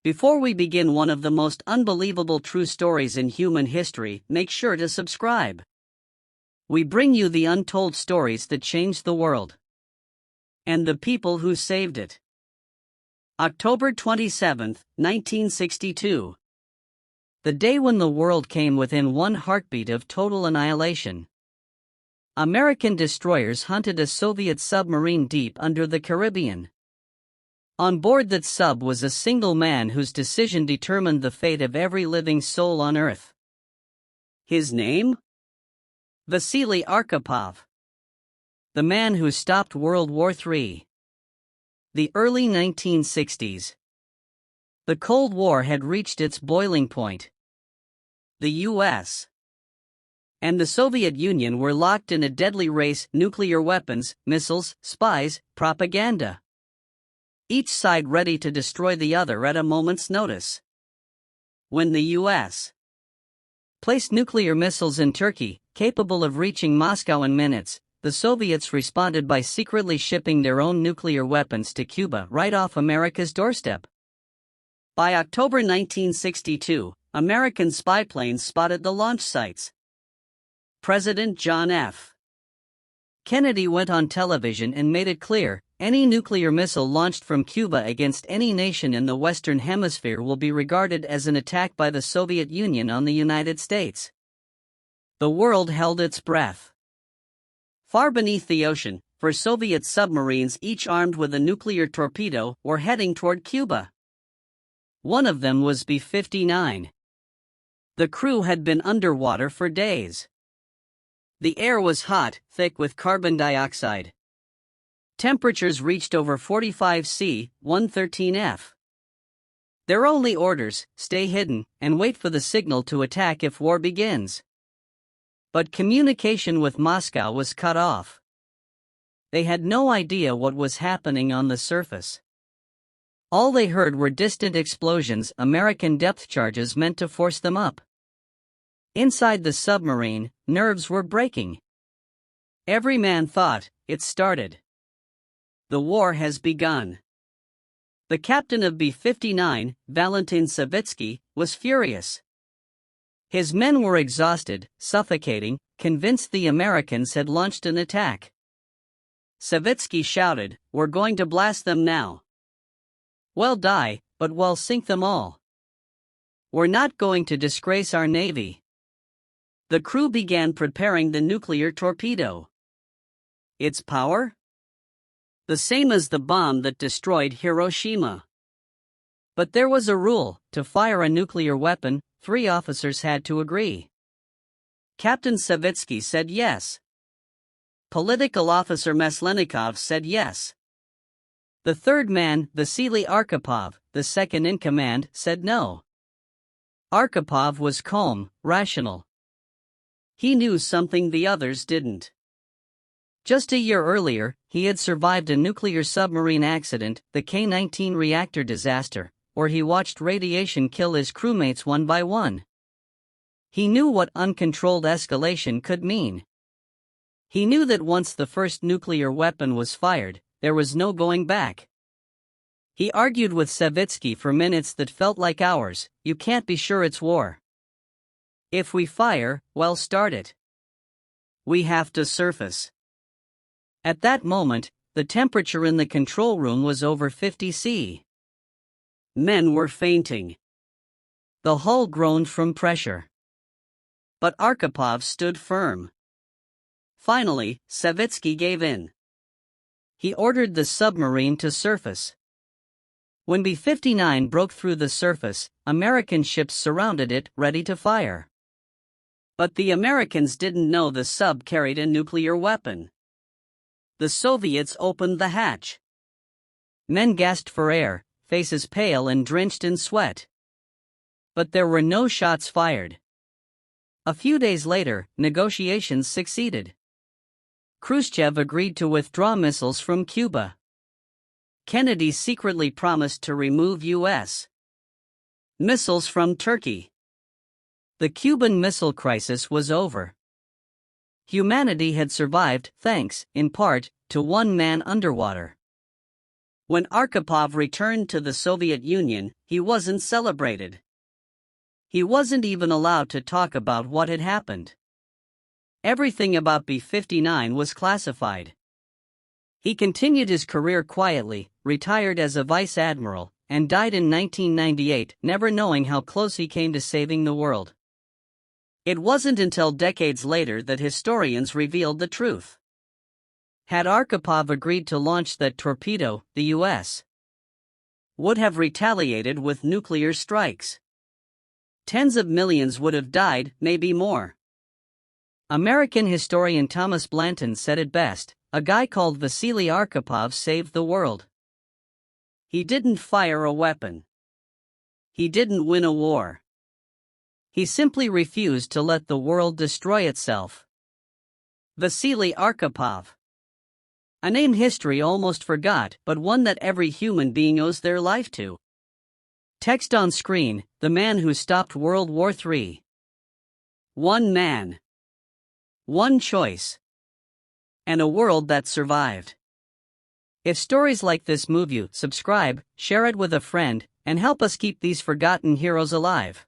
Before we begin one of the most unbelievable true stories in human history, make sure to subscribe. We bring you the untold stories that changed the world. And the people who saved it. October 27, 1962. The day when the world came within one heartbeat of total annihilation. American destroyers hunted a Soviet submarine deep under the Caribbean. On board that sub was a single man whose decision determined the fate of every living soul on Earth. His name? Vasili Arkhipov. The man who stopped World War III. The early 1960s. The Cold War had reached its boiling point. The U.S. and the Soviet Union were locked in a deadly race: nuclear weapons, missiles, spies, propaganda. Each side ready to destroy the other at a moment's notice. When the U.S. placed nuclear missiles in Turkey, capable of reaching Moscow in minutes, the Soviets responded by secretly shipping their own nuclear weapons to Cuba right off America's doorstep. By October 1962, American spy planes spotted the launch sites. President John F. Kennedy went on television and made it clear, any nuclear missile launched from Cuba against any nation in the Western Hemisphere will be regarded as an attack by the Soviet Union on the United States. The world held its breath. Far beneath the ocean, for Soviet submarines each armed with a nuclear torpedo, were heading toward Cuba. One of them was B-59. The crew had been underwater for days. The air was hot, thick with carbon dioxide. Temperatures reached over 45 C, 113 F. Their only orders: stay hidden and wait for the signal to attack if war begins. But communication with Moscow was cut off. They had no idea what was happening on the surface. All they heard were distant explosions, American depth charges meant to force them up. Inside the submarine, nerves were breaking. Every man thought, it started. The war has begun. The captain of B-59, Valentin Savitsky, was furious. His men were exhausted, suffocating, convinced the Americans had launched an attack. Savitsky shouted, "We're going to blast them now. We'll die, but we'll sink them all. We're not going to disgrace our Navy." The crew began preparing the nuclear torpedo. Its power? The same as the bomb that destroyed Hiroshima. But there was a rule: to fire a nuclear weapon, 3 officers had to agree. Captain Savitsky said yes. Political officer Maslenikov said yes. The third man, Vasili Arkhipov, the second in command, said no. Arkhipov was calm, rational. He knew something the others didn't. Just a year earlier, he had survived a nuclear submarine accident, the K-19 reactor disaster, where he watched radiation kill his crewmates one by one. He knew what uncontrolled escalation could mean. He knew that once the first nuclear weapon was fired, there was no going back. He argued with Savitsky for minutes that felt like hours. "You can't be sure it's war. If we fire, well, start it. We have to surface." At that moment, the temperature in the control room was over 50 C. Men were fainting. The hull groaned from pressure. But Arkhipov stood firm. Finally, Savitsky gave in. He ordered the submarine to surface. When B-59 broke through the surface, American ships surrounded it, ready to fire. But the Americans didn't know the sub carried a nuclear weapon. The Soviets opened the hatch. Men gasped for air, faces pale and drenched in sweat. But there were no shots fired. A few days later, negotiations succeeded. Khrushchev agreed to withdraw missiles from Cuba. Kennedy secretly promised to remove U.S. missiles from Turkey. The Cuban Missile Crisis was over. Humanity had survived thanks, in part, to one man underwater. When Arkhipov returned to the Soviet Union, he wasn't celebrated. He wasn't even allowed to talk about what had happened. Everything about B-59 was classified. He continued his career quietly, retired as a vice admiral, and died in 1998, never knowing how close he came to saving the world. It wasn't until decades later that historians revealed the truth. Had Arkhipov agreed to launch that torpedo, the U.S. would have retaliated with nuclear strikes. Tens of millions would have died, maybe more. American historian Thomas Blanton said it best: a guy called Vasili Arkhipov saved the world. He didn't fire a weapon. He didn't win a war. He simply refused to let the world destroy itself. Vasili Arkhipov. A name history almost forgot, but one that every human being owes their life to. Text on screen: the man who stopped World War III. One man. One choice. And a world that survived. If stories like this move you, subscribe, share it with a friend, and help us keep these forgotten heroes alive.